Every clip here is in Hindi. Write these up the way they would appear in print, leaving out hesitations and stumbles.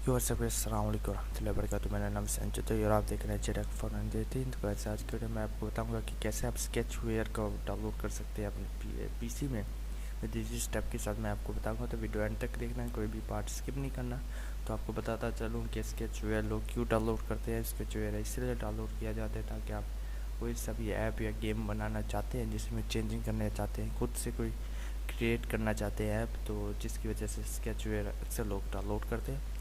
अस्सलाम वालेकुम रहमतुल्लाहि व बरकातुहू। मेरा नाम संजय है और आप देख रहे हैं HJTECH418। तो वैसे आज के वीडियो में आपको बताऊंगा कि कैसे आप स्केचवेयर को डाउनलोड कर सकते हैं अपने पीसी में विद इजी स्टेप के साथ मैं आपको बताऊंगा। तो वीडियो एंड तक देखना है, कोई भी पार्ट स्किप नहीं करना। तो आपको बताता चलूँ कि स्केचवेयर लोग क्यों डाउनलोड करते हैं। स्केचवेयर इसलिए डाउनलोड किया जाता है ताकि आप कोई सभी ऐप या गेम बनाना चाहते हैं जिसमें चेंजिंग करना चाहते हैं, खुद से कोई क्रिएट करना चाहते हैं ऐप, तो जिसकी वजह से स्केचवेयर अक्सर लोग डाउनलोड करते हैं।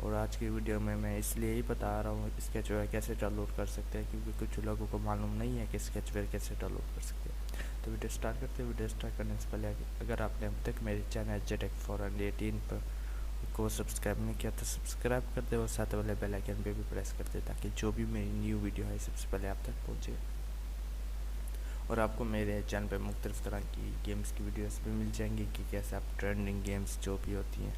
और आज की वीडियो में मैं इसलिए ही बता रहा हूँ स्केचवेयर कैसे डाउनलोड कर सकते हैं, क्योंकि कुछ लोगों को मालूम नहीं है कि स्केचवेयर कैसे डाउनलोड कर सकते हैं। तो वीडियो स्टार्ट करते हैं। वीडियो स्टार्ट करने से पहले अगर आपने अब तक मेरे चैनल HJTECH418 पर को सब्सक्राइब नहीं किया तो सब्सक्राइब कर दे और साथ वाले बेल आइकन पे भी प्रेस कर दे ताकि जो भी मेरी न्यू वीडियो है सबसे पहले आप तक पहुँचे। और आपको मेरे चैनल पे मुख्तलिफ़ तरह की गेम्स की वीडियोस भी मिल जाएंगी कि कैसे आप ट्रेंडिंग गेम्स जो भी होती हैं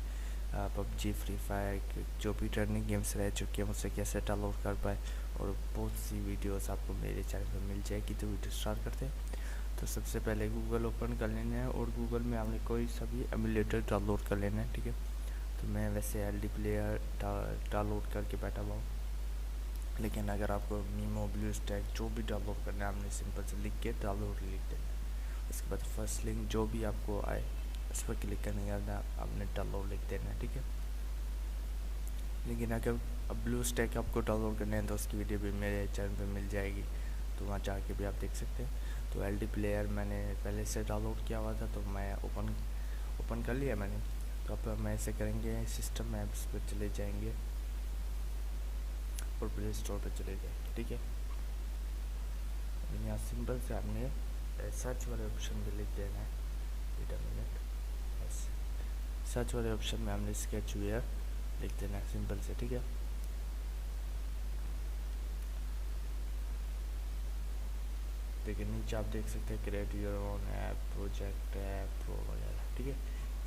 पबजी, फ्री फायर, जो भी ट्रेंडिंग गेम्स रह चुकी हैं उसे कैसे डाउनलोड कर पाए, और बहुत सी वीडियोस आपको मेरे चैनल पे मिल जाएगी। तो वीडियो स्टार्ट करते हैं। तो सबसे पहले गूगल ओपन कर लेना है और गूगल में आपने कोई सा भी एमुलेटर डाउनलोड कर लेना है, ठीक है। तो मैं वैसे LD प्लेयर डाउनलोड करके बैठा हुआ हूँ, लेकिन अगर आपको मीमो, ब्लू स्टैक जो भी डाउनलोड करना है आपने सिंपल से लिख के डाउनलोड लिख देना है। उसके बाद फर्स्ट लिंक जो भी आपको आए उस पर क्लिक करने के बाद आपने डाउनलोड लिख देना है, ठीक है। लेकिन अगर अब ब्लू स्टैक आपको डाउनलोड करना है तो उसकी वीडियो भी मेरे चैनल पे मिल जाएगी, तो वहाँ जाके भी आप देख सकते हैं। तो LD प्लेयर मैंने पहले से डाउनलोड किया हुआ था, तो मैं ओपन कर लिया मैंने। तो अब हम ऐसे करेंगे, सिस्टम ऐप्स पर चले जाएंगे और प्ले स्टोर पर चले जाएंगे, ठीक है। यहाँ सिंपल से आपने सर्च वाले ऑप्शन पे लिख देना है, सर्च वाले ऑप्शन में हमने स्केचवेयर लिख देना है सिंपल से, ठीक है। देखिए नीचे आप देख सकते हैं create your own app, project app वगैरह, ठीक है।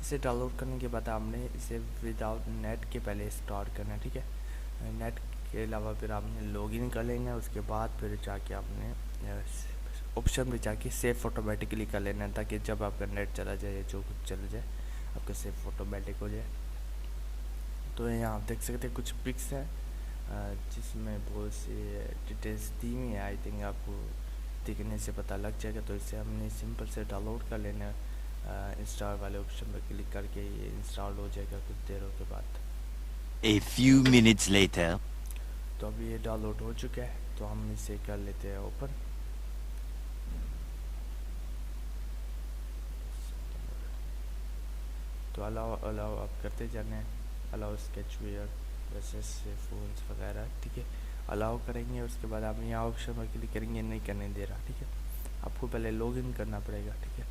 इसे डाउनलोड करने के बाद आपने इसे विदाउट नेट के पहले स्टार्ट करना है, ठीक है। नेट के अलावा फिर आपने लॉगिन कर लेना है। उसके बाद फिर जाके आपने ऑप्शन पे जाके सेव ऑटोमेटिकली कर लेना है, ताकि जब आपका नेट चला जाए जो कुछ चला जाए आपका सेव ऑटोमेटिक हो जाए। तो यहाँ आप देख सकते हैं कुछ पिक्स हैं जिसमें बहुत सी डिटेल्स दी हुई है। आई थिंक आपको देखने से पता लग जाएगा। तो इसे हमने सिंपल से डाउनलोड कर लेना है। इंस्टॉल वाले ऑप्शन पर क्लिक करके ये इंस्टॉल हो जाएगा कुछ देरों के बाद। A few minutes later. तो अभी ये डाउनलोड हो चुका है, तो हम इसे कर लेते हैं ओपन। तो अलाउ आप करते जाना है, अलाउ स्केचवेयर वैसे फोन्स वगैरह, ठीक है। अलाउ करेंगे, उसके बाद आप यहाँ ऑप्शन पर क्लिक करेंगे, नहीं करने दे रहा, ठीक है। आपको पहले लॉगिन करना पड़ेगा, ठीक है।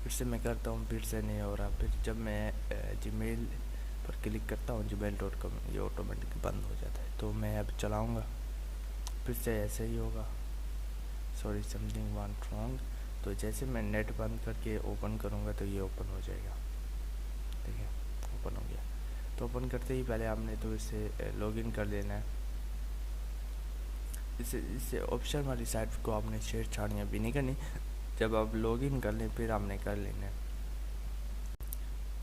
फिर से मैं करता हूँ, फिर से नहीं हो रहा। फिर जब मैं जीमेल पर क्लिक करता हूँ gmail.com, ये ऑटोमेटिक बंद हो जाता है। तो मैं अब चलाऊँगा, फिर से ऐसे ही होगा, सॉरी समथिंग वांट रॉन्ग। तो जैसे मैं नेट बंद करके ओपन करूँगा तो ये ओपन हो जाएगा, ठीक है। ओपन हो गया। तो ओपन करते ही पहले आपने तो इसे लॉगिन कर लेना है। इसे ऑप्शन वाली साइट को आपने छेड़छाड़ियाँ भी नहीं करनी। जब आप लॉगिन कर लें फिर आपने कर लेना है।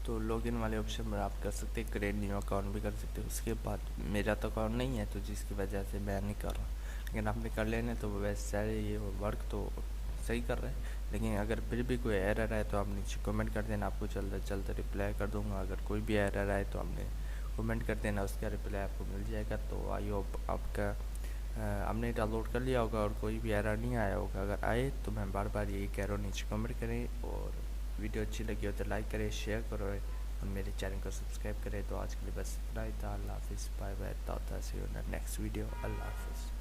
तो लॉगिन वाले ऑप्शन पर आप कर सकते हैं, क्रिएट न्यू अकाउंट भी कर सकते हैं। उसके बाद मेरा तो अकाउंट नहीं है तो जिसकी वजह से मैं नहीं कर रहा, लेकिन आपने कर लेना है। तो वैसे ये वर्क तो सही कर रहा है, लेकिन अगर फिर भी कोई एरर आए तो आप नीचे कमेंट कर देना, आपको जल्द से जल्द रिप्लाई कर दूंगा। अगर कोई भी एरर आए तो आपने कमेंट कर देना, उसका रिप्लाई आपको मिल जाएगा। तो आई होप आपका हमने डाउनलोड कर लिया होगा और कोई भी एरर नहीं आया होगा। अगर आए तो मैं बार बार यही कह रहा हूँ, नीचे कमेंट करें, और वीडियो अच्छी लगी हो तो लाइक करें, शेयर करो और मेरे चैनल को सब्सक्राइब करें। तो आज के लिए बस इतना ही था। अल्लाह हाफिज़, bye bye, tata, see you in the next video. अल्लाह हाफिज़।